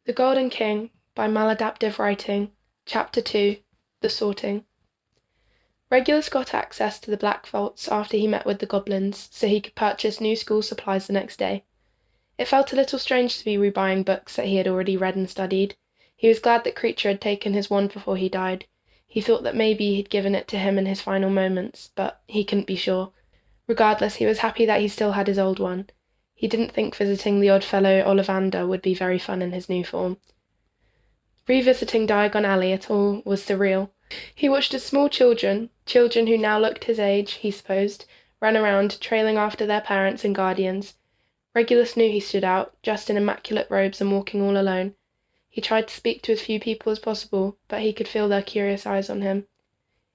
The Golden King by Maladaptive Writing, Chapter 2, The Sorting. Regulus got access to the Black Vaults after he met with the goblins, so he could purchase new school supplies the next day. It felt a little strange to be rebuying books that he had already read and studied. He was glad that Creature had taken his wand before he died. He thought that maybe he'd given it to him in his final moments, but he couldn't be sure. Regardless, he was happy that he still had his old one. He didn't think visiting the odd fellow Ollivander would be very fun in his new form. Revisiting Diagon Alley at all was surreal. He watched as small children who now looked his age, he supposed, ran around, trailing after their parents and guardians. Regulus knew he stood out, dressed in immaculate robes and walking all alone. He tried to speak to as few people as possible, but he could feel their curious eyes on him.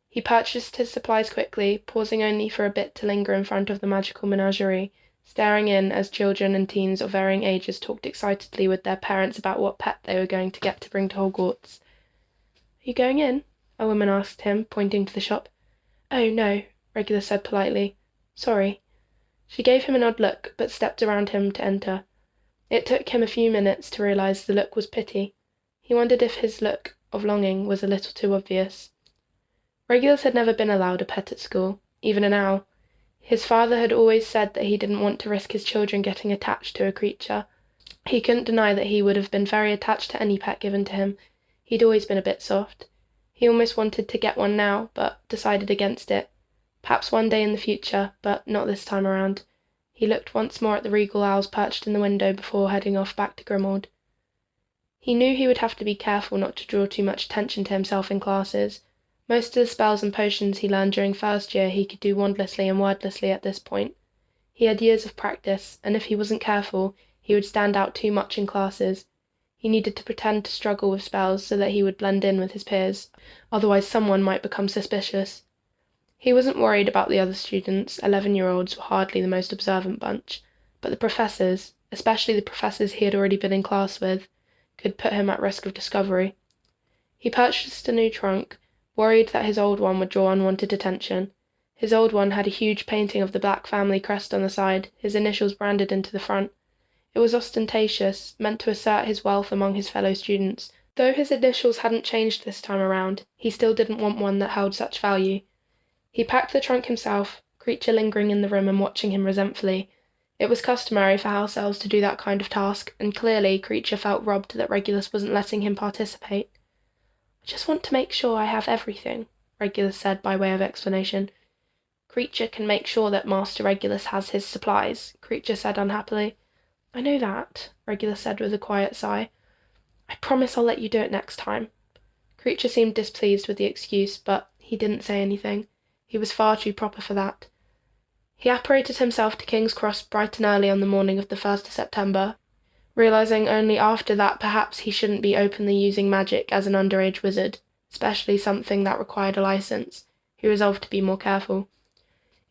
He purchased his supplies quickly, pausing only for a bit to linger in front of the magical menagerie, staring in as children and teens of varying ages talked excitedly with their parents about what pet they were going to get to bring to Hogwarts. "Are you going in?" a woman asked him, pointing to the shop. "Oh, no," Regulus said politely. "Sorry." She gave him an odd look, but stepped around him to enter. It took him a few minutes to realize the look was pity. He wondered if his look of longing was a little too obvious. Regulus had never been allowed a pet at school, even an owl. His father had always said that he didn't want to risk his children getting attached to a creature. He couldn't deny that he would have been very attached to any pet given to him. He'd always been a bit soft. He almost wanted to get one now, but decided against it. Perhaps one day in the future, but not this time around. He looked once more at the regal owls perched in the window before heading off back to Grimmauld. He knew he would have to be careful not to draw too much attention to himself in classes. Most of the spells and potions he learned during first year he could do wandlessly and wordlessly at this point. He had years of practice, and if he wasn't careful, he would stand out too much in classes. He needed to pretend to struggle with spells so that he would blend in with his peers, otherwise someone might become suspicious. He wasn't worried about the other students. 11-year-olds were hardly the most observant bunch, but the professors, especially the professors he had already been in class with, could put him at risk of discovery. He purchased a new trunk, worried that his old one would draw unwanted attention. His old one had a huge painting of the Black family crest on the side, his initials branded into the front. It was ostentatious, meant to assert his wealth among his fellow students. Though his initials hadn't changed this time around, he still didn't want one that held such value. He packed the trunk himself, Creature lingering in the room and watching him resentfully. It was customary for house elves to do that kind of task, and clearly Creature felt robbed that Regulus wasn't letting him participate. "I just want to make sure I have everything," Regulus said by way of explanation. "Creature can make sure that Master Regulus has his supplies," Creature said unhappily. "I know that," Regulus said with a quiet sigh. "I promise I'll let you do it next time." Creature seemed displeased with the excuse, but he didn't say anything. He was far too proper for that. He apparated himself to King's Cross bright and early on the morning of the 1st of September, realizing only after that perhaps he shouldn't be openly using magic as an underage wizard, especially something that required a license. He resolved to be more careful.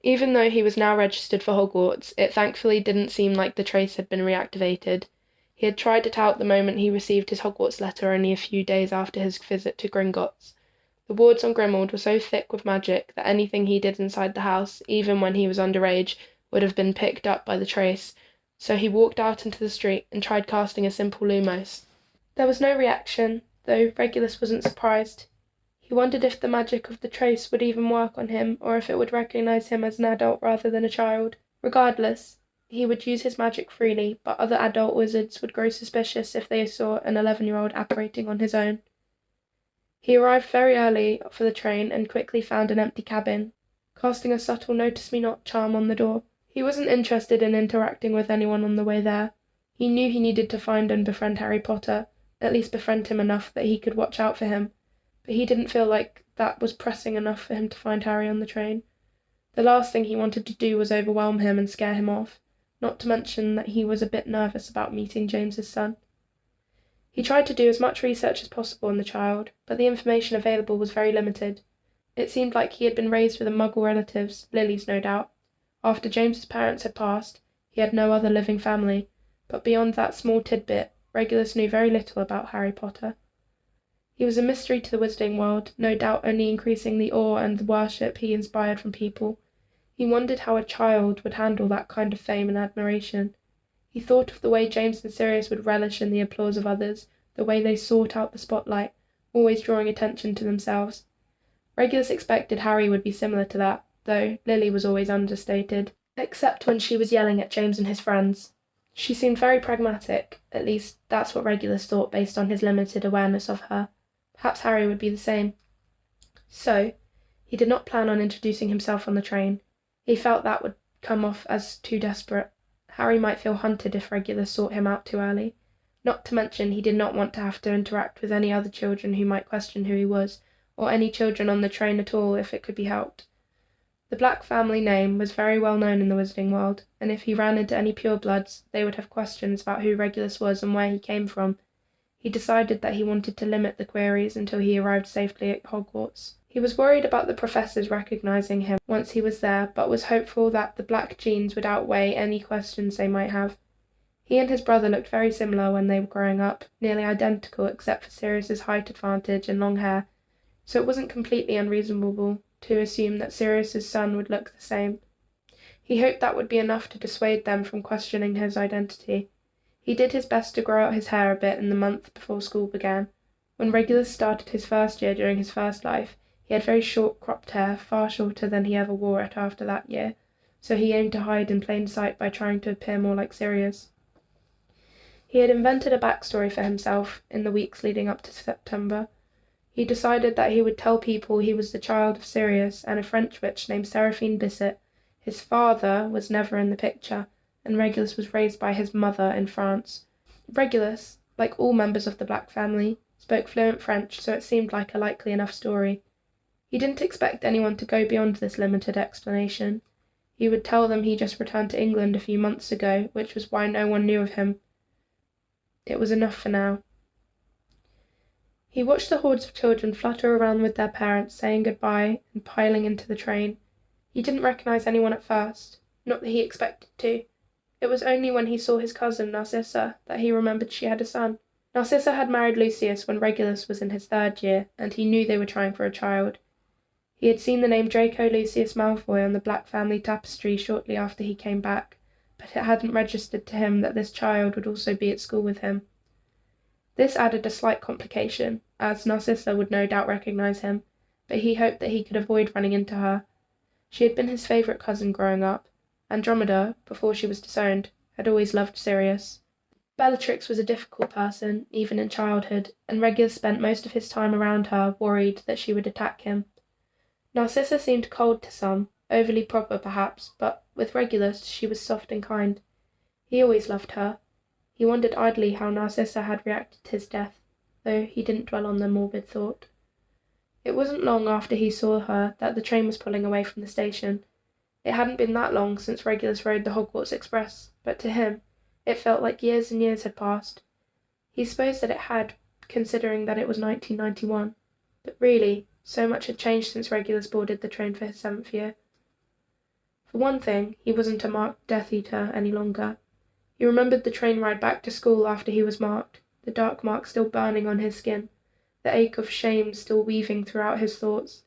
Even though he was now registered for Hogwarts, it thankfully didn't seem like the trace had been reactivated. He had tried it out the moment he received his Hogwarts letter only a few days after his visit to Gringotts. The wards on Grimmauld were so thick with magic that anything he did inside the house, even when he was underage, would have been picked up by the trace, so he walked out into the street and tried casting a simple lumos. There was no reaction, though Regulus wasn't surprised. He wondered if the magic of the trace would even work on him, or if it would recognize him as an adult rather than a child. Regardless, he would use his magic freely, but other adult wizards would grow suspicious if they saw an 11-year-old apparating on his own. He arrived very early for the train and quickly found an empty cabin, casting a subtle notice-me-not charm on the door. He wasn't interested in interacting with anyone on the way there. He knew he needed to find and befriend Harry Potter, at least befriend him enough that he could watch out for him, but he didn't feel like that was pressing enough for him to find Harry on the train. The last thing he wanted to do was overwhelm him and scare him off, not to mention that he was a bit nervous about meeting James's son. He tried to do as much research as possible on the child, but the information available was very limited. It seemed like he had been raised with a Muggle relatives, Lily's no doubt. After James's parents had passed, he had no other living family, but beyond that small tidbit, Regulus knew very little about Harry Potter. He was a mystery to the wizarding world, no doubt only increasing the awe and the worship he inspired from people. He wondered how a child would handle that kind of fame and admiration. He thought of the way James and Sirius would relish in the applause of others, the way they sought out the spotlight, always drawing attention to themselves. Regulus expected Harry would be similar to that, though Lily was always understated, except when she was yelling at James and his friends. She seemed very pragmatic, at least that's what Regulus thought based on his limited awareness of her. Perhaps Harry would be the same. So, he did not plan on introducing himself on the train. He felt that would come off as too desperate. Harry might feel hunted if Regulus sought him out too early. Not to mention he did not want to have to interact with any other children who might question who he was, or any children on the train at all if it could be helped. The Black family name was very well known in the Wizarding world, and if he ran into any purebloods, they would have questions about who Regulus was and where he came from. He decided that he wanted to limit the queries until he arrived safely at Hogwarts. He was worried about the professors recognizing him once he was there, but was hopeful that the black genes would outweigh any questions they might have. He and his brother looked very similar when they were growing up, nearly identical except for Sirius's height advantage and long hair, so it wasn't completely unreasonable to assume that Sirius's son would look the same. He hoped that would be enough to dissuade them from questioning his identity. He did his best to grow out his hair a bit in the month before school began. When Regulus started his first year during his first life, he had very short cropped hair, far shorter than he ever wore it after that year, so he aimed to hide in plain sight by trying to appear more like Sirius. He had invented a backstory for himself in the weeks leading up to September. He decided that he would tell people he was the child of Sirius and a French witch named Seraphine Bisset. His father was never in the picture, and Regulus was raised by his mother in France. Regulus, like all members of the Black family, spoke fluent French, so it seemed like a likely enough story. He didn't expect anyone to go beyond this limited explanation. He would tell them he just returned to England a few months ago, which was why no one knew of him. It was enough for now. He watched the hordes of children flutter around with their parents, saying goodbye and piling into the train. He didn't recognize anyone at first, not that he expected to. It was only when he saw his cousin, Narcissa, that he remembered she had a son. Narcissa had married Lucius when Regulus was in his third year, and he knew they were trying for a child. He had seen the name Draco Lucius Malfoy on the Black family tapestry shortly after he came back, but it hadn't registered to him that this child would also be at school with him. This added a slight complication, as Narcissa would no doubt recognize him, but he hoped that he could avoid running into her. She had been his favourite cousin growing up. Andromeda, before she was disowned, had always loved Sirius. Bellatrix was a difficult person, even in childhood, and Regulus spent most of his time around her, worried that she would attack him. Narcissa seemed cold to some, overly proper perhaps, but with Regulus she was soft and kind. He always loved her. He wondered idly how Narcissa had reacted to his death, though he didn't dwell on the morbid thought. It wasn't long after he saw her that the train was pulling away from the station. It hadn't been that long since Regulus rode the Hogwarts Express, but to him it felt like years and years had passed. He supposed that it had, considering that it was 1991, but really, so much had changed since Regulus boarded the train for his 7th year. For one thing, he wasn't a marked Death Eater any longer. He remembered the train ride back to school after he was marked, the dark mark still burning on his skin, the ache of shame still weaving throughout his thoughts.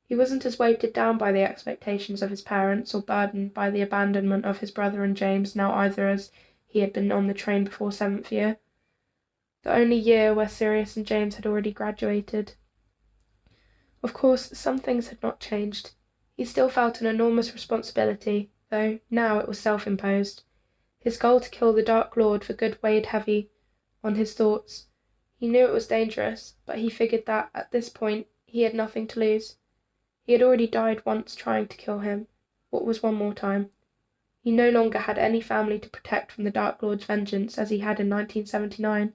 He wasn't as weighted down by the expectations of his parents or burdened by the abandonment of his brother and James now either as he had been on the train before 7th year, the only year where Sirius and James had already graduated. Of course, some things had not changed. He still felt an enormous responsibility, though now it was self-imposed. His goal to kill the Dark Lord for good weighed heavy on his thoughts. He knew it was dangerous, but he figured that, at this point, he had nothing to lose. He had already died once trying to kill him. What was one more time? He no longer had any family to protect from the Dark Lord's vengeance as he had in 1979.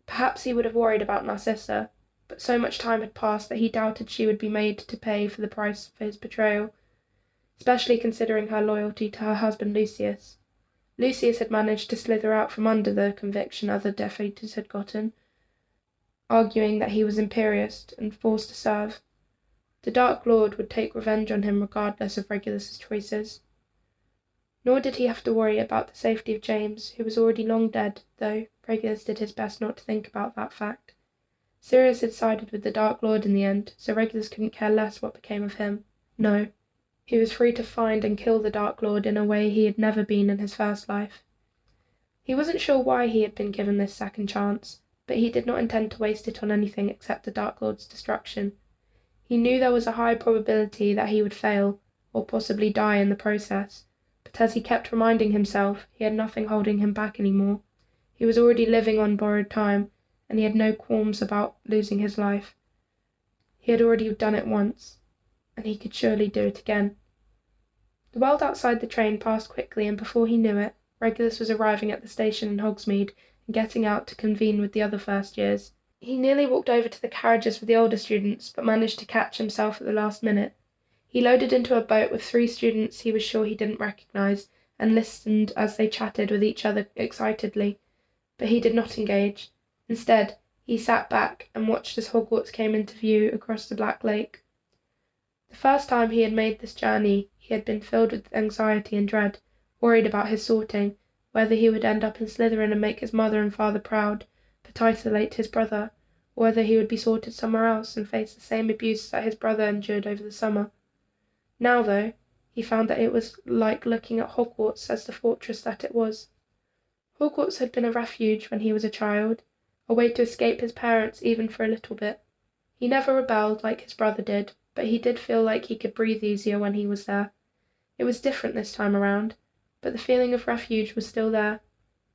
Perhaps he would have worried about Narcissa, but so much time had passed that he doubted she would be made to pay for the price for his betrayal, especially considering her loyalty to her husband Lucius. Lucius had managed to slither out from under the conviction other Death Eaters had gotten, arguing that he was imperious and forced to serve. The Dark Lord would take revenge on him regardless of Regulus's choices. Nor did he have to worry about the safety of James, who was already long dead, though Regulus did his best not to think about that fact. Sirius had sided with the Dark Lord in the end, so Regulus couldn't care less what became of him. No, he was free to find and kill the Dark Lord in a way he had never been in his first life. He wasn't sure why he had been given this second chance. but he did not intend to waste it on anything except the Dark Lord's destruction. He knew there was a high probability that he would fail, or possibly die in the process, but as he kept reminding himself, he had nothing holding him back any more. He was already living on borrowed time, and he had no qualms about losing his life. He had already done it once, and he could surely do it again. The world outside the train passed quickly, and before he knew it, Regulus was arriving at the station in Hogsmeade and getting out to convene with the other first years. He nearly walked over to the carriages with the older students, but managed to catch himself at the last minute. He loaded into a boat with 3 students he was sure he didn't recognise, and listened as they chatted with each other excitedly, but he did not engage. Instead, he sat back and watched as Hogwarts came into view across the Black Lake. The first time he had made this journey, he had been filled with anxiety and dread, worried about his sorting, whether he would end up in Slytherin and make his mother and father proud, but isolate his brother, or whether he would be sorted somewhere else and face the same abuse that his brother endured over the summer. Now, though, he found that it was like looking at Hogwarts as the fortress that it was. Hogwarts had been a refuge when he was a child, a way to escape his parents even for a little bit. He never rebelled like his brother did, but he did feel like he could breathe easier when he was there. It was different this time around, but the feeling of refuge was still there.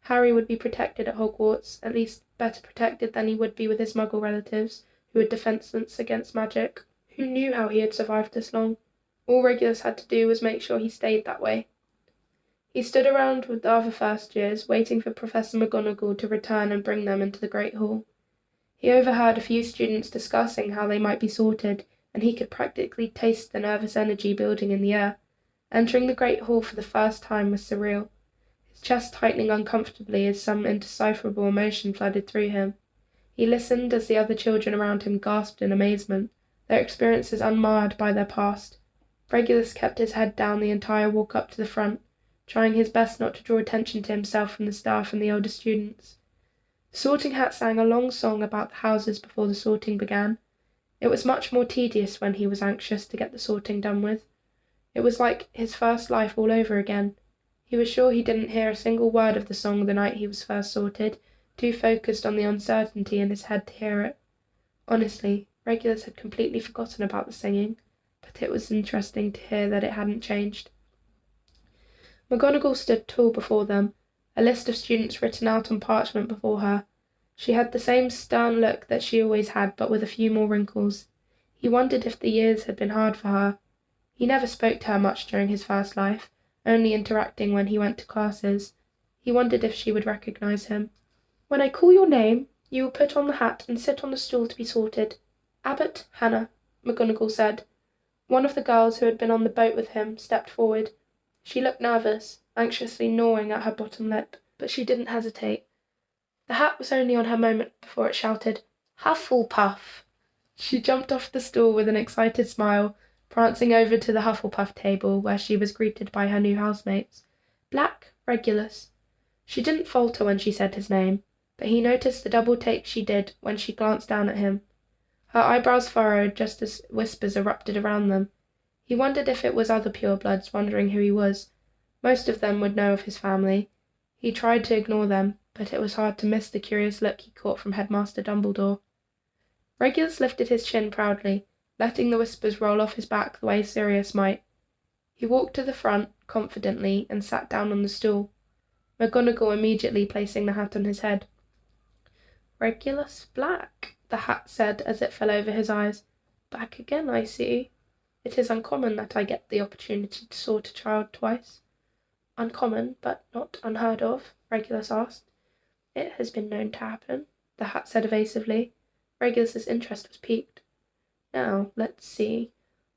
Harry would be protected at Hogwarts, at least better protected than he would be with his Muggle relatives, who were defenceless against magic. Who knew how he had survived this long? All Regulus had to do was make sure he stayed that way. He stood around with the other first years, waiting for Professor McGonagall to return and bring them into the Great Hall. He overheard a few students discussing how they might be sorted, and he could practically taste the nervous energy building in the air. Entering the Great Hall for the first time was surreal, his chest tightening uncomfortably as some indecipherable emotion flooded through him. He listened as the other children around him gasped in amazement, their experiences unmarred by their past. Regulus kept his head down the entire walk up to the front, trying his best not to draw attention to himself from the staff and the older students. The Sorting Hat sang a long song about the houses before the sorting began. It was much more tedious when he was anxious to get the sorting done with. It was like his first life all over again. He was sure he didn't hear a single word of the song the night he was first sorted, too focused on the uncertainty in his head to hear it. Honestly, Regulus had completely forgotten about the singing, but it was interesting to hear that it hadn't changed. McGonagall stood tall before them, a list of students written out on parchment before her. She had the same stern look that she always had, but with a few more wrinkles. He wondered if the years had been hard for her. He never spoke to her much during his first life, only interacting when he went to classes. He wondered if she would recognize him. "When I call your name, you will put on the hat and sit on the stool to be sorted. Abbott, Hannah," McGonagall said. One of the girls who had been on the boat with him stepped forward. She looked nervous, anxiously gnawing at her bottom lip, but she didn't hesitate. The hat was only on her moment before it shouted, "Hufflepuff!" She jumped off the stool with an excited smile, prancing over to the Hufflepuff table, where she was greeted by her new housemates. "Black, Regulus." She didn't falter when she said his name, but he noticed the double take she did when she glanced down at him. Her eyebrows furrowed just as whispers erupted around them. He wondered if it was other purebloods wondering who he was. Most of them would know of his family. He tried to ignore them, but it was hard to miss the curious look he caught from Headmaster Dumbledore. Regulus lifted his chin proudly, letting the whispers roll off his back the way Sirius might. He walked to the front, confidently, and sat down on the stool, McGonagall immediately placing the hat on his head. "Regulus Black," the hat said as it fell over his eyes. "Back again, I see. It is uncommon that I get the opportunity to sort a child twice." "Uncommon, but not unheard of?" Regulus asked. "It has been known to happen," the hat said evasively. Regulus's interest was piqued. "Now, let's see.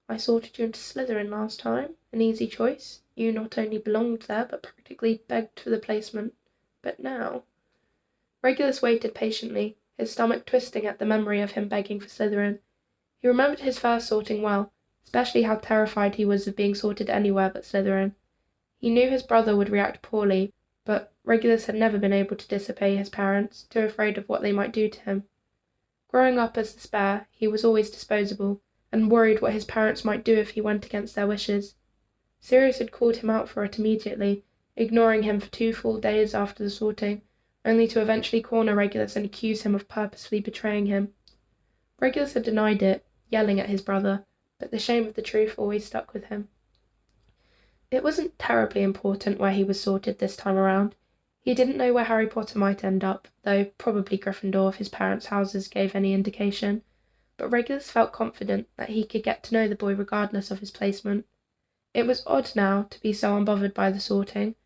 I sorted you into Slytherin last time. An easy choice. You not only belonged there, but practically begged for the placement. But now—" Regulus waited patiently, his stomach twisting at the memory of him begging for Slytherin. He remembered his first sorting well, especially how terrified he was of being sorted anywhere but Slytherin. He knew his brother would react poorly, but Regulus had never been able to disobey his parents, too afraid of what they might do to him. Growing up as the spare, he was always disposable, and worried what his parents might do if he went against their wishes. Sirius had called him out for it immediately, ignoring him for 2 full days after the sorting, only to eventually corner Regulus and accuse him of purposefully betraying him. Regulus had denied it, yelling at his brother, but the shame of the truth always stuck with him. It wasn't terribly important where he was sorted this time around. He didn't know where Harry Potter might end up, though probably Gryffindor if his parents' houses gave any indication, but Regulus felt confident that he could get to know the boy regardless of his placement. It was odd now to be so unbothered by the sorting,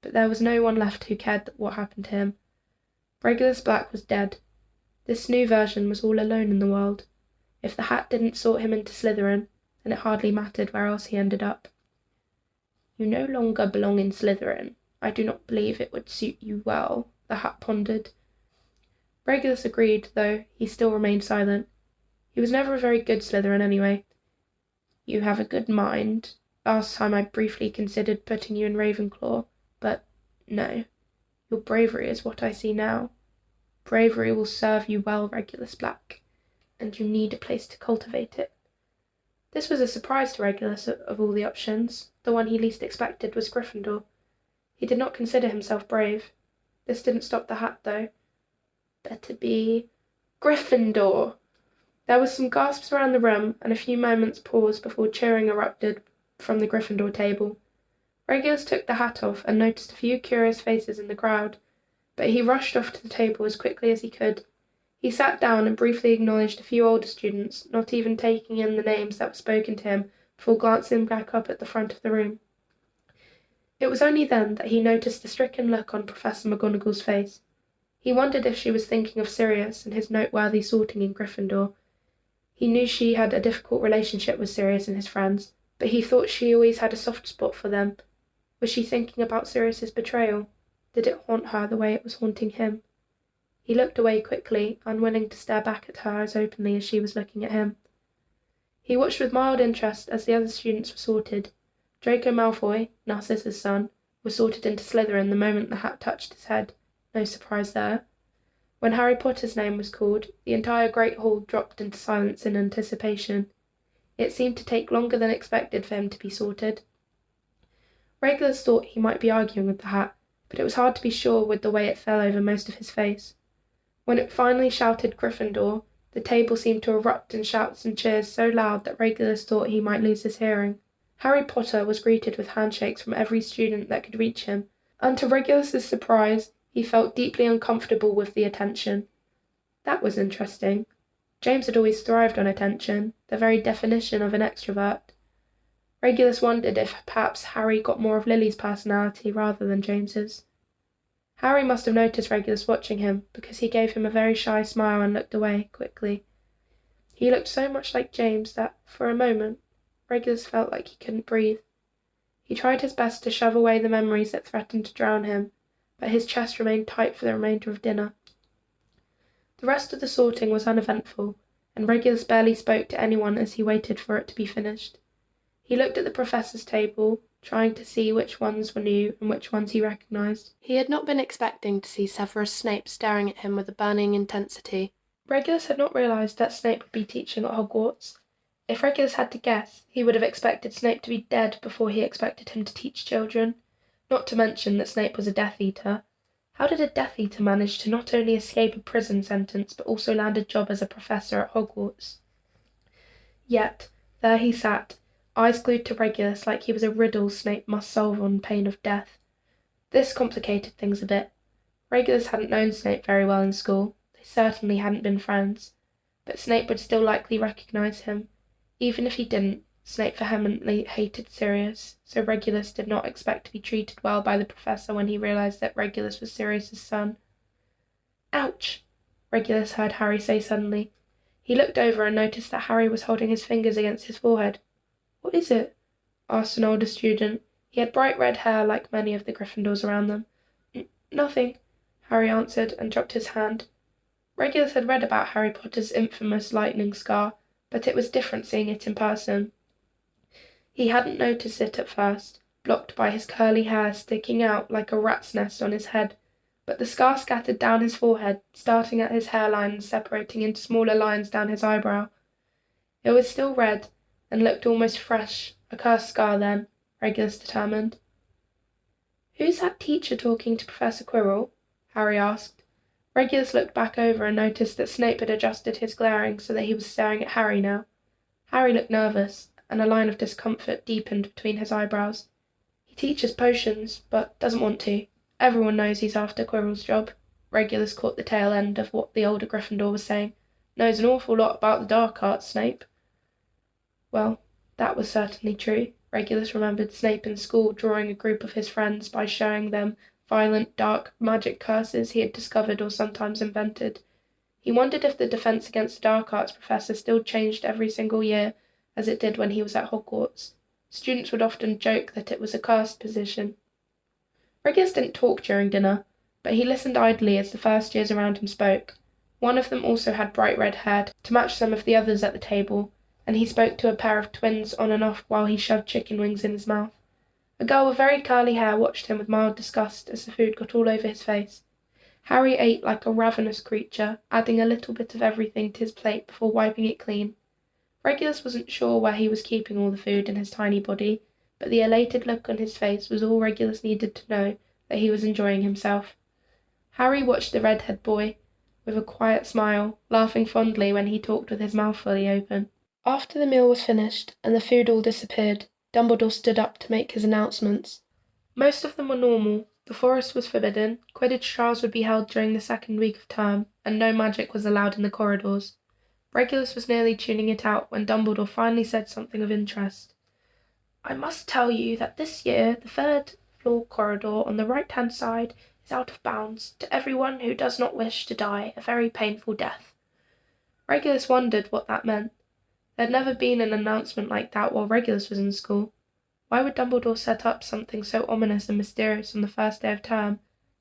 but there was no one left who cared what happened to him. Regulus Black was dead. This new version was all alone in the world. If the hat didn't sort him into Slytherin, then it hardly mattered where else he ended up. "You no longer belong in Slytherin. I do not believe it would suit you well," the hat pondered. Regulus agreed, though he still remained silent. He was never a very good Slytherin anyway. "You have a good mind. Last time I briefly considered putting you in Ravenclaw, but no. Your bravery is what I see now. Bravery will serve you well, Regulus Black, and you need a place to cultivate it." This was a surprise to Regulus. Of all the options, the one he least expected was Gryffindor. He did not consider himself brave. This didn't stop the hat, though. Better be Gryffindor! There was some gasps around the room, and a few moments' pause before cheering erupted from the Gryffindor table. Regulus took the hat off and noticed a few curious faces in the crowd, but he rushed off to the table as quickly as he could. He sat down and briefly acknowledged a few older students, not even taking in the names that were spoken to him before glancing back up at the front of the room. It was only then that he noticed the stricken look on Professor McGonagall's face. He wondered if she was thinking of Sirius and his noteworthy sorting in Gryffindor. He knew she had a difficult relationship with Sirius and his friends, but he thought she always had a soft spot for them. Was she thinking about Sirius's betrayal? Did it haunt her the way it was haunting him? He looked away quickly, unwilling to stare back at her as openly as she was looking at him. He watched with mild interest as the other students were sorted. Draco Malfoy, Narcissa's son, was sorted into Slytherin the moment the hat touched his head. No surprise there. When Harry Potter's name was called, the entire Great Hall dropped into silence in anticipation. It seemed to take longer than expected for him to be sorted. Regulus thought he might be arguing with the hat, but it was hard to be sure with the way it fell over most of his face. When it finally shouted Gryffindor, the table seemed to erupt in shouts and cheers so loud that Regulus thought he might lose his hearing. Harry Potter was greeted with handshakes from every student that could reach him, and to Regulus's surprise, he felt deeply uncomfortable with the attention. That was interesting. James had always thrived on attention, the very definition of an extrovert. Regulus wondered if perhaps Harry got more of Lily's personality rather than James's. Harry must have noticed Regulus watching him, because he gave him a very shy smile and looked away quickly. He looked so much like James that, for a moment, Regulus felt like he couldn't breathe. He tried his best to shove away the memories that threatened to drown him, but his chest remained tight for the remainder of dinner. The rest of the sorting was uneventful, and Regulus barely spoke to anyone as he waited for it to be finished. He looked at the professor's table, trying to see which ones were new and which ones he recognised. He had not been expecting to see Severus Snape staring at him with a burning intensity. Regulus had not realised that Snape would be teaching at Hogwarts. If Regulus had to guess, he would have expected Snape to be dead before he expected him to teach children, not to mention that Snape was a Death Eater. How did a Death Eater manage to not only escape a prison sentence but also land a job as a professor at Hogwarts? Yet, there he sat, eyes glued to Regulus like he was a riddle Snape must solve on pain of death. This complicated things a bit. Regulus hadn't known Snape very well in school. They certainly hadn't been friends. But Snape would still likely recognise him. Even if he didn't, Snape vehemently hated Sirius, so Regulus did not expect to be treated well by the professor when he realised that Regulus was Sirius's son. "Ouch!" Regulus heard Harry say suddenly. He looked over and noticed that Harry was holding his fingers against his forehead. "What is it?" asked an older student. He had bright red hair like many of the Gryffindors around them. Nothing," Harry answered and dropped his hand. Regulus had read about Harry Potter's infamous lightning scar, but it was different seeing it in person. He hadn't noticed it at first, blocked by his curly hair sticking out like a rat's nest on his head, but the scar scattered down his forehead, starting at his hairline and separating into smaller lines down his eyebrow. It was still red, and looked almost fresh, a cursed scar then, Regulus determined. "Who's that teacher talking to Professor Quirrell?" Harry asked. Regulus looked back over and noticed that Snape had adjusted his glaring so that he was staring at Harry now. Harry looked nervous, and a line of discomfort deepened between his eyebrows. He teaches potions, but doesn't want to. Everyone knows he's after Quirrell's job. Regulus caught the tail end of what the older Gryffindor was saying. Knows an awful lot about the dark arts, Snape. Well, that was certainly true. Regulus remembered Snape in school drawing a group of his friends by showing them violent, dark magic curses he had discovered or sometimes invented. He wondered if the Defense Against the Dark Arts professor still changed every single year, as it did when he was at Hogwarts. Students would often joke that it was a cursed position. Regulus didn't talk during dinner, but he listened idly as the first years around him spoke. One of them also had bright red hair to match some of the others at the table, and he spoke to a pair of twins on and off while he shoved chicken wings in his mouth. A girl with very curly hair watched him with mild disgust as the food got all over his face. Harry ate like a ravenous creature, adding a little bit of everything to his plate before wiping it clean. Regulus wasn't sure where he was keeping all the food in his tiny body, but the elated look on his face was all Regulus needed to know that he was enjoying himself. Harry watched the red-haired boy with a quiet smile, laughing fondly when he talked with his mouth fully open. After the meal was finished and the food all disappeared, Dumbledore stood up to make his announcements. Most of them were normal. The forest was forbidden, Quidditch trials would be held during the second week of term, and no magic was allowed in the corridors. Regulus was nearly tuning it out when Dumbledore finally said something of interest. I must tell you that this year the third-floor corridor on the right-hand side is out of bounds to everyone who does not wish to die a very painful death. Regulus wondered what that meant. There had never been an announcement like that while Regulus was in school. Why would Dumbledore set up something so ominous and mysterious on the first day of term,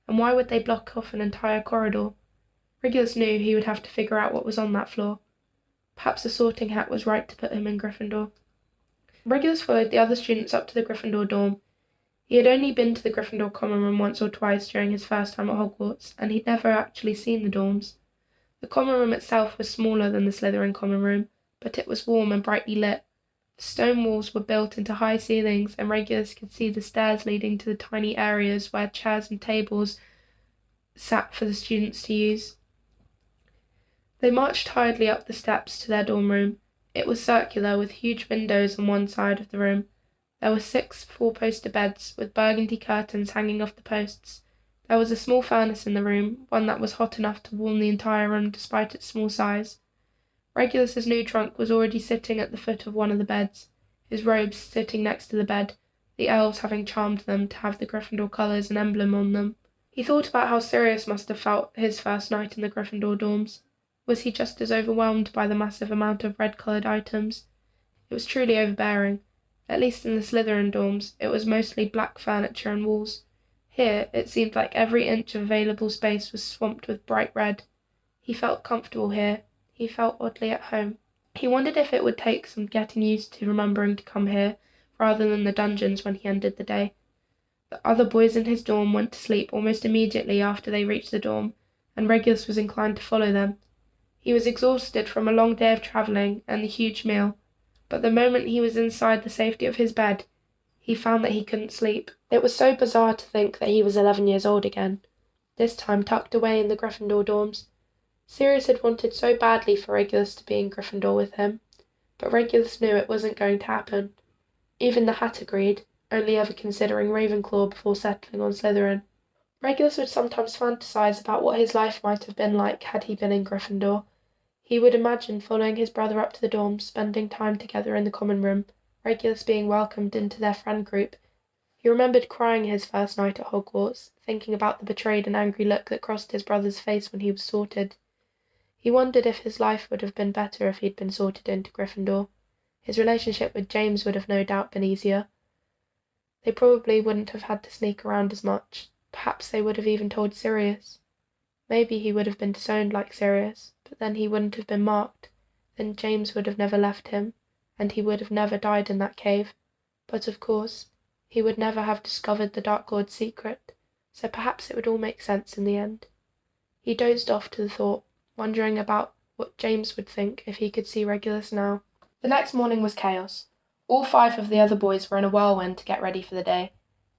and why would they block off an entire corridor? Regulus knew he would have to figure out what was on that floor. Perhaps the Sorting Hat was right to put him in Gryffindor. Regulus followed the other students up to the Gryffindor dorm. He had only been to the Gryffindor common room once or twice during his first time at Hogwarts, and he'd never actually seen the dorms. The common room itself was smaller than the Slytherin common room, but it was warm and brightly lit. The stone walls were built into high ceilings, and Regulus could see the stairs leading to the tiny areas where chairs and tables sat for the students to use. They marched hurriedly up the steps to their dorm room. It was circular, with huge windows on one side of the room. There were 6 four-poster beds, with burgundy curtains hanging off the posts. There was a small furnace in the room, one that was hot enough to warm the entire room despite its small size. Regulus's new trunk was already sitting at the foot of one of the beds, his robes sitting next to the bed, the elves having charmed them to have the Gryffindor colours and emblem on them. He thought about how Sirius must have felt his first night in the Gryffindor dorms. Was he just as overwhelmed by the massive amount of red-coloured items? It was truly overbearing. At least in the Slytherin dorms, it was mostly black furniture and walls. Here, it seemed like every inch of available space was swamped with bright red. He felt comfortable here. He felt oddly at home. He wondered if it would take some getting used to remembering to come here, rather than the dungeons when he ended the day. The other boys in his dorm went to sleep almost immediately after they reached the dorm, and Regulus was inclined to follow them. He was exhausted from a long day of travelling and the huge meal, but the moment he was inside the safety of his bed, he found that he couldn't sleep. It was so bizarre to think that he was 11 years old again, this time tucked away in the Gryffindor dorms. Sirius had wanted so badly for Regulus to be in Gryffindor with him, but Regulus knew it wasn't going to happen. Even the Hat agreed, only ever considering Ravenclaw before settling on Slytherin. Regulus would sometimes fantasize about what his life might have been like had he been in Gryffindor. He would imagine following his brother up to the dorms, spending time together in the common room, Regulus being welcomed into their friend group. He remembered crying his first night at Hogwarts, thinking about the betrayed and angry look that crossed his brother's face when he was sorted. He wondered if his life would have been better if he'd been sorted into Gryffindor. His relationship with James would have no doubt been easier. They probably wouldn't have had to sneak around as much. Perhaps they would have even told Sirius. Maybe he would have been disowned like Sirius, but then he wouldn't have been marked. Then James would have never left him, and he would have never died in that cave. But of course, he would never have discovered the Dark Lord's secret, so perhaps it would all make sense in the end. He dozed off to the thought, wondering about what James would think if he could see Regulus now. The next morning was chaos. All 5 of the other boys were in a whirlwind to get ready for the day.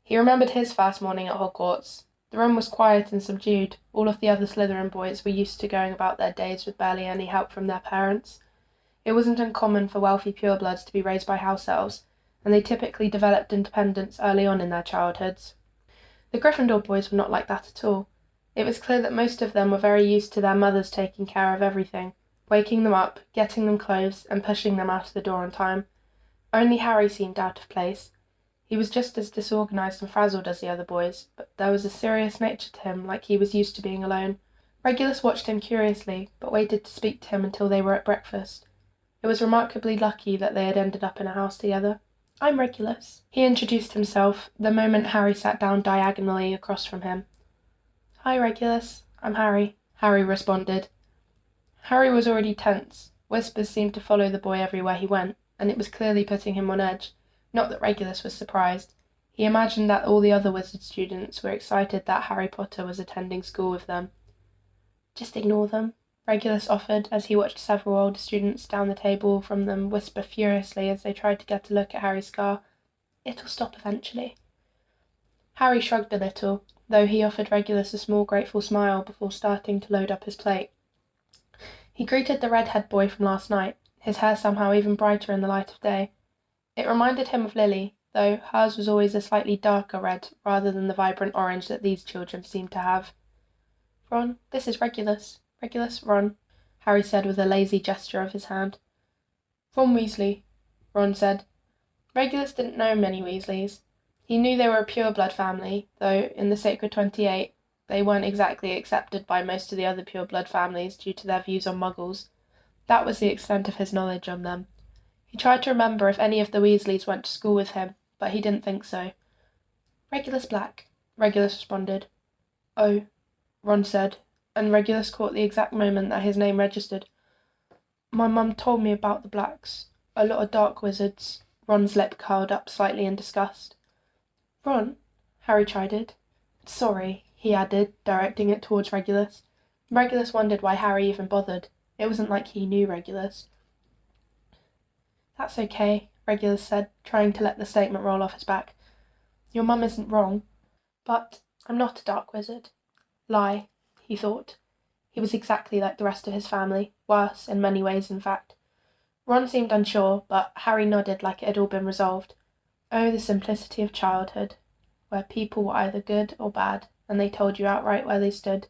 He remembered his first morning at Hogwarts. The room was quiet and subdued. All of the other Slytherin boys were used to going about their days with barely any help from their parents. It wasn't uncommon for wealthy purebloods to be raised by house elves, and they typically developed independence early on in their childhoods. The Gryffindor boys were not like that at all. It was clear that most of them were very used to their mothers taking care of everything, waking them up, getting them clothes, and pushing them out of the door on time. Only Harry seemed out of place. He was just as disorganized and frazzled as the other boys, but there was a serious nature to him, like he was used to being alone. Regulus watched him curiously, but waited to speak to him until they were at breakfast. It was remarkably lucky that they had ended up in a house together. "I'm Regulus," he introduced himself, the moment Harry sat down diagonally across from him. "Hi, Regulus. I'm Harry," Harry responded. Harry was already tense. Whispers seemed to follow the boy everywhere he went, and it was clearly putting him on edge. Not that Regulus was surprised. He imagined that all the other wizard students were excited that Harry Potter was attending school with them. "Just ignore them," Regulus offered, as he watched several older students down the table from them whisper furiously as they tried to get a look at Harry's scar. "It'll stop eventually." Harry shrugged a little, though he offered Regulus a small grateful smile before starting to load up his plate. He greeted the red-haired boy from last night, his hair somehow even brighter in the light of day. It reminded him of Lily, though hers was always a slightly darker red rather than the vibrant orange that these children seemed to have. "Ron, this is Regulus. Regulus, Ron," Harry said with a lazy gesture of his hand. "Ron Weasley," Ron said. Regulus didn't know many Weasleys. He knew they were a pure-blood family, though in the Sacred 28 they weren't exactly accepted by most of the other pure-blood families due to their views on Muggles. That was the extent of his knowledge on them. He tried to remember if any of the Weasleys went to school with him, but he didn't think so. "Regulus Black," Regulus responded. "Oh," Ron said, and Regulus caught the exact moment that his name registered. "My mum told me about the Blacks. A lot of dark wizards." Ron's lip curled up slightly in disgust. "Ron," Harry chided. "Sorry," he added, directing it towards Regulus. Regulus wondered why Harry even bothered. It wasn't like he knew Regulus. "That's okay," Regulus said, trying to let the statement roll off his back. "Your mum isn't wrong. But I'm not a dark wizard." Lie, he thought. He was exactly like the rest of his family, worse in many ways, in fact. Ron seemed unsure, but Harry nodded like it had all been resolved. Oh, the simplicity of childhood, where people were either good or bad, and they told you outright where they stood.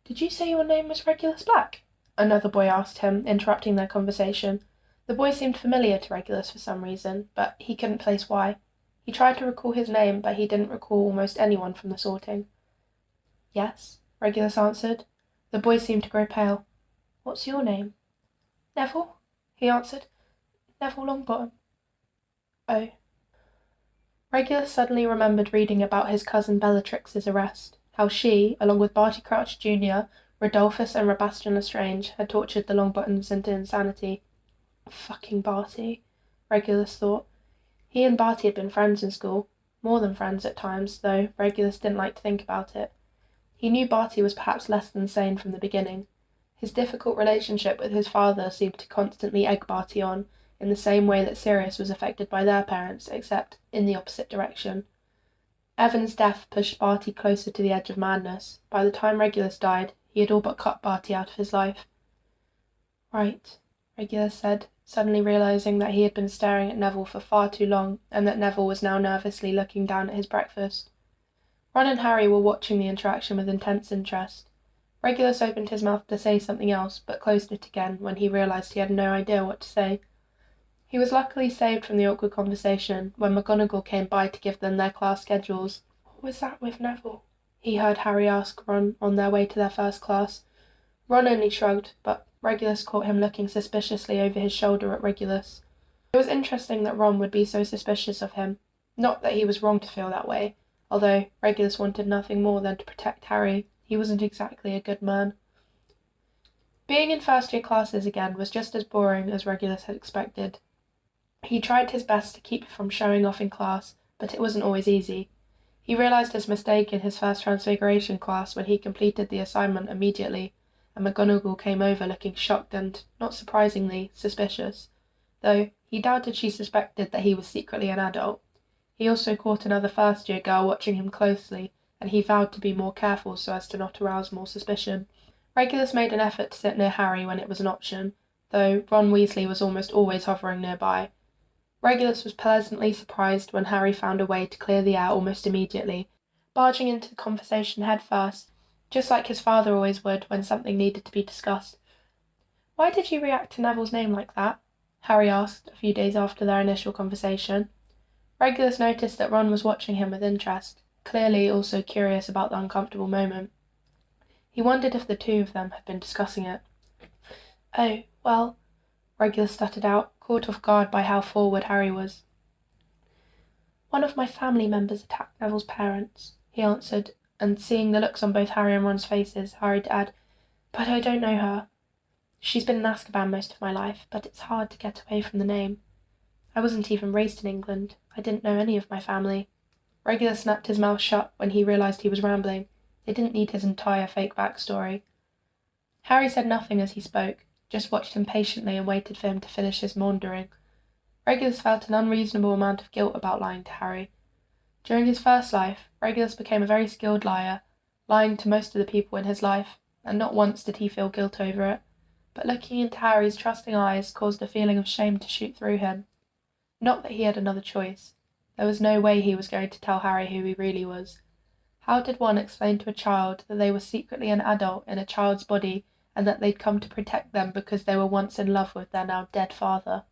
"Did you say your name was Regulus Black?" another boy asked him, interrupting their conversation. The boy seemed familiar to Regulus for some reason, but he couldn't place why. He tried to recall his name, but he didn't recall almost anyone from the sorting. "Yes," Regulus answered. The boy seemed to grow pale. "What's your name?" "Neville," he answered. "Neville Longbottom." "Oh." Regulus suddenly remembered reading about his cousin Bellatrix's arrest, how she, along with Barty Crouch Jr., Rodolphus and Sebastian Lestrange, had tortured the Longbottoms into insanity. Fucking Barty, Regulus thought. He and Barty had been friends in school, more than friends at times, though Regulus didn't like to think about it. He knew Barty was perhaps less than sane from the beginning. His difficult relationship with his father seemed to constantly egg Barty on, in the same way that Sirius was affected by their parents, except in the opposite direction. Evan's death pushed Barty closer to the edge of madness. By the time Regulus died, he had all but cut Barty out of his life. "Right," Regulus said, suddenly realizing that he had been staring at Neville for far too long, and that Neville was now nervously looking down at his breakfast. Ron and Harry were watching the interaction with intense interest. Regulus opened his mouth to say something else, but closed it again when he realized he had no idea what to say. He was luckily saved from the awkward conversation when McGonagall came by to give them their class schedules. "What was that with Neville?" he heard Harry ask Ron on their way to their first class. Ron only shrugged, but Regulus caught him looking suspiciously over his shoulder at Regulus. It was interesting that Ron would be so suspicious of him. Not that he was wrong to feel that way, although Regulus wanted nothing more than to protect Harry. He wasn't exactly a good man. Being in first-year classes again was just as boring as Regulus had expected. He tried his best to keep from showing off in class, but it wasn't always easy. He realized his mistake in his first Transfiguration class when he completed the assignment immediately, and McGonagall came over looking shocked and, not surprisingly, suspicious, though he doubted she suspected that he was secretly an adult. He also caught another first-year girl watching him closely, and he vowed to be more careful so as to not arouse more suspicion. Regulus made an effort to sit near Harry when it was an option, though Ron Weasley was almost always hovering nearby. Regulus was pleasantly surprised when Harry found a way to clear the air almost immediately, barging into the conversation head first, just like his father always would when something needed to be discussed. "Why did you react to Neville's name like that?" Harry asked a few days after their initial conversation. Regulus noticed that Ron was watching him with interest, clearly also curious about the uncomfortable moment. He wondered if the two of them had been discussing it. "Oh, well," Regulus stuttered out, caught off guard by how forward Harry was. "One of my family members attacked Neville's parents," he answered, and seeing the looks on both Harry and Ron's faces, hurried to add, "But I don't know her. She's been in Azkaban most of my life, but it's hard to get away from the name. I wasn't even raised in England. I didn't know any of my family." Regulus snapped his mouth shut when he realized he was rambling. They didn't need his entire fake backstory. Harry said nothing as he spoke, just watched him patiently and waited for him to finish his maundering. Regulus felt an unreasonable amount of guilt about lying to Harry. During his first life, Regulus became a very skilled liar, lying to most of the people in his life, and not once did he feel guilt over it. But looking into Harry's trusting eyes caused a feeling of shame to shoot through him. Not that he had another choice. There was no way he was going to tell Harry who he really was. How did one explain to a child that they were secretly an adult in a child's body and that they'd come to protect them because they were once in love with their now dead father?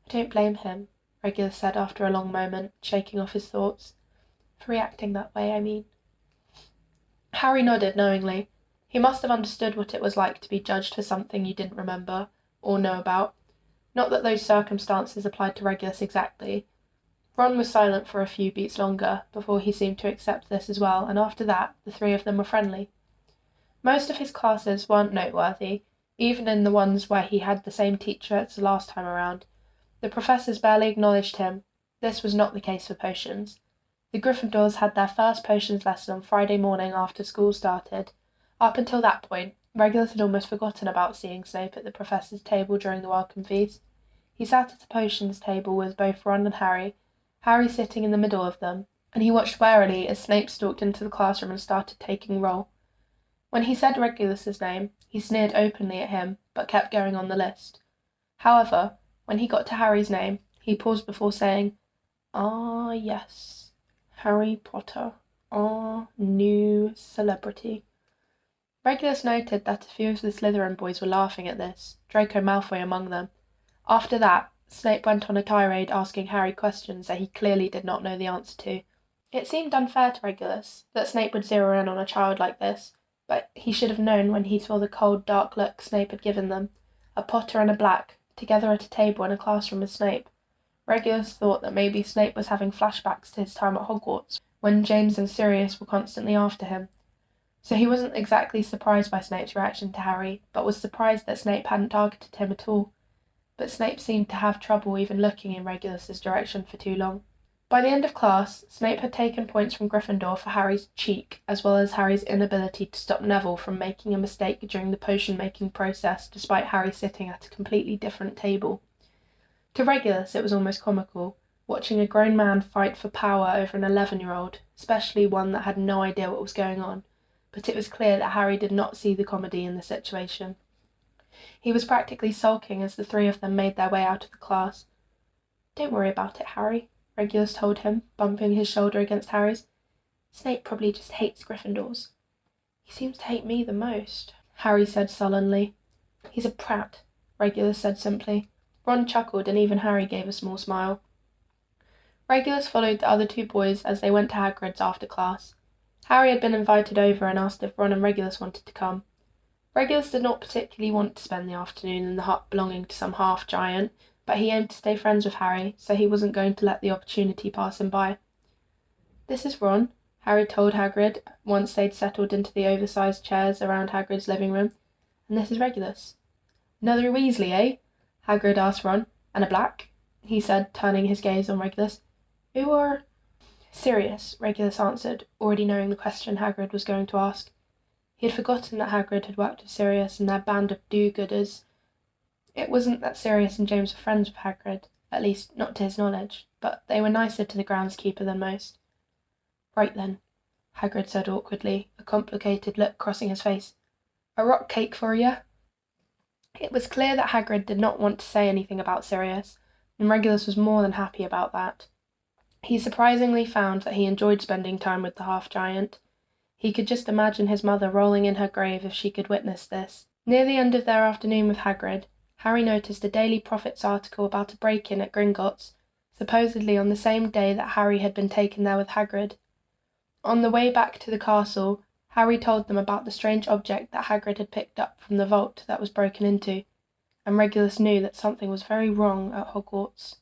"I don't blame him," Regulus said after a long moment, shaking off his thoughts. "For reacting that way, I mean." Harry nodded knowingly. He must have understood what it was like to be judged for something you didn't remember or know about. Not that those circumstances applied to Regulus exactly. Ron was silent for a few beats longer, before he seemed to accept this as well, and after that, the three of them were friendly. Most of his classes weren't noteworthy, even in the ones where he had the same teacher as the last time around. The professors barely acknowledged him. This was not the case for potions. The Gryffindors had their first potions lesson on Friday morning after school started. Up until that point, Regulus had almost forgotten about seeing Snape at the professor's table during the welcome feast. He sat at a potions table with both Ron and Harry sitting in the middle of them, and he watched warily as Snape stalked into the classroom and started taking roll. When he said Regulus's name, he sneered openly at him, but kept going on the list. However, when he got to Harry's name, he paused before saying, "Ah, yes, Harry Potter, our new celebrity." Regulus noted that a few of the Slytherin boys were laughing at this, Draco Malfoy among them. After that, Snape went on a tirade asking Harry questions that he clearly did not know the answer to. It seemed unfair to Regulus that Snape would zero in on a child like this, but he should have known when he saw the cold, dark look Snape had given them. A Potter and a Black, together at a table in a classroom with Snape. Regulus thought that maybe Snape was having flashbacks to his time at Hogwarts, when James and Sirius were constantly after him. So he wasn't exactly surprised by Snape's reaction to Harry, but was surprised that Snape hadn't targeted him at all. But Snape seemed to have trouble even looking in Regulus's direction for too long. By the end of class, Snape had taken points from Gryffindor for Harry's cheek, as well as Harry's inability to stop Neville from making a mistake during the potion-making process, despite Harry sitting at a completely different table. To Regulus it was almost comical, watching a grown man fight for power over an 11-year-old, especially one that had no idea what was going on, but it was clear that Harry did not see the comedy in the situation. He was practically sulking as the three of them made their way out of the class. "Don't worry about it, Harry," Regulus told him, bumping his shoulder against Harry's. "Snape probably just hates Gryffindors." "He seems to hate me the most," Harry said sullenly. "He's a prat," Regulus said simply. Ron chuckled and even Harry gave a small smile. Regulus followed the other two boys as they went to Hagrid's after class. Harry had been invited over and asked if Ron and Regulus wanted to come. Regulus did not particularly want to spend the afternoon in the hut belonging to some half-giant, but he aimed to stay friends with Harry, so he wasn't going to let the opportunity pass him by. "This is Ron," Harry told Hagrid once they'd settled into the oversized chairs around Hagrid's living room, "and this is Regulus." "Another Weasley, eh?" Hagrid asked Ron. "And a Black?" he said, turning his gaze on Regulus. "Who are—" "Sirius," Regulus answered, already knowing the question Hagrid was going to ask. He had forgotten that Hagrid had worked with Sirius and their band of do-gooders. It wasn't that Sirius and James were friends with Hagrid, at least not to his knowledge, but they were nicer to the groundskeeper than most. "Right then. Hagrid said awkwardly, a complicated look crossing his face. "A rock cake for you?" It was clear that Hagrid did not want to say anything about Sirius, and Regulus was more than happy about that. He surprisingly found that he enjoyed spending time with the half-giant. He could just imagine his mother rolling in her grave if she could witness this. Near the end of their afternoon with Hagrid, Harry noticed a Daily Prophet's article about a break-in at Gringotts, supposedly on the same day that Harry had been taken there with Hagrid. On the way back to the castle, Harry told them about the strange object that Hagrid had picked up from the vault that was broken into, and Regulus knew that something was very wrong at Hogwarts.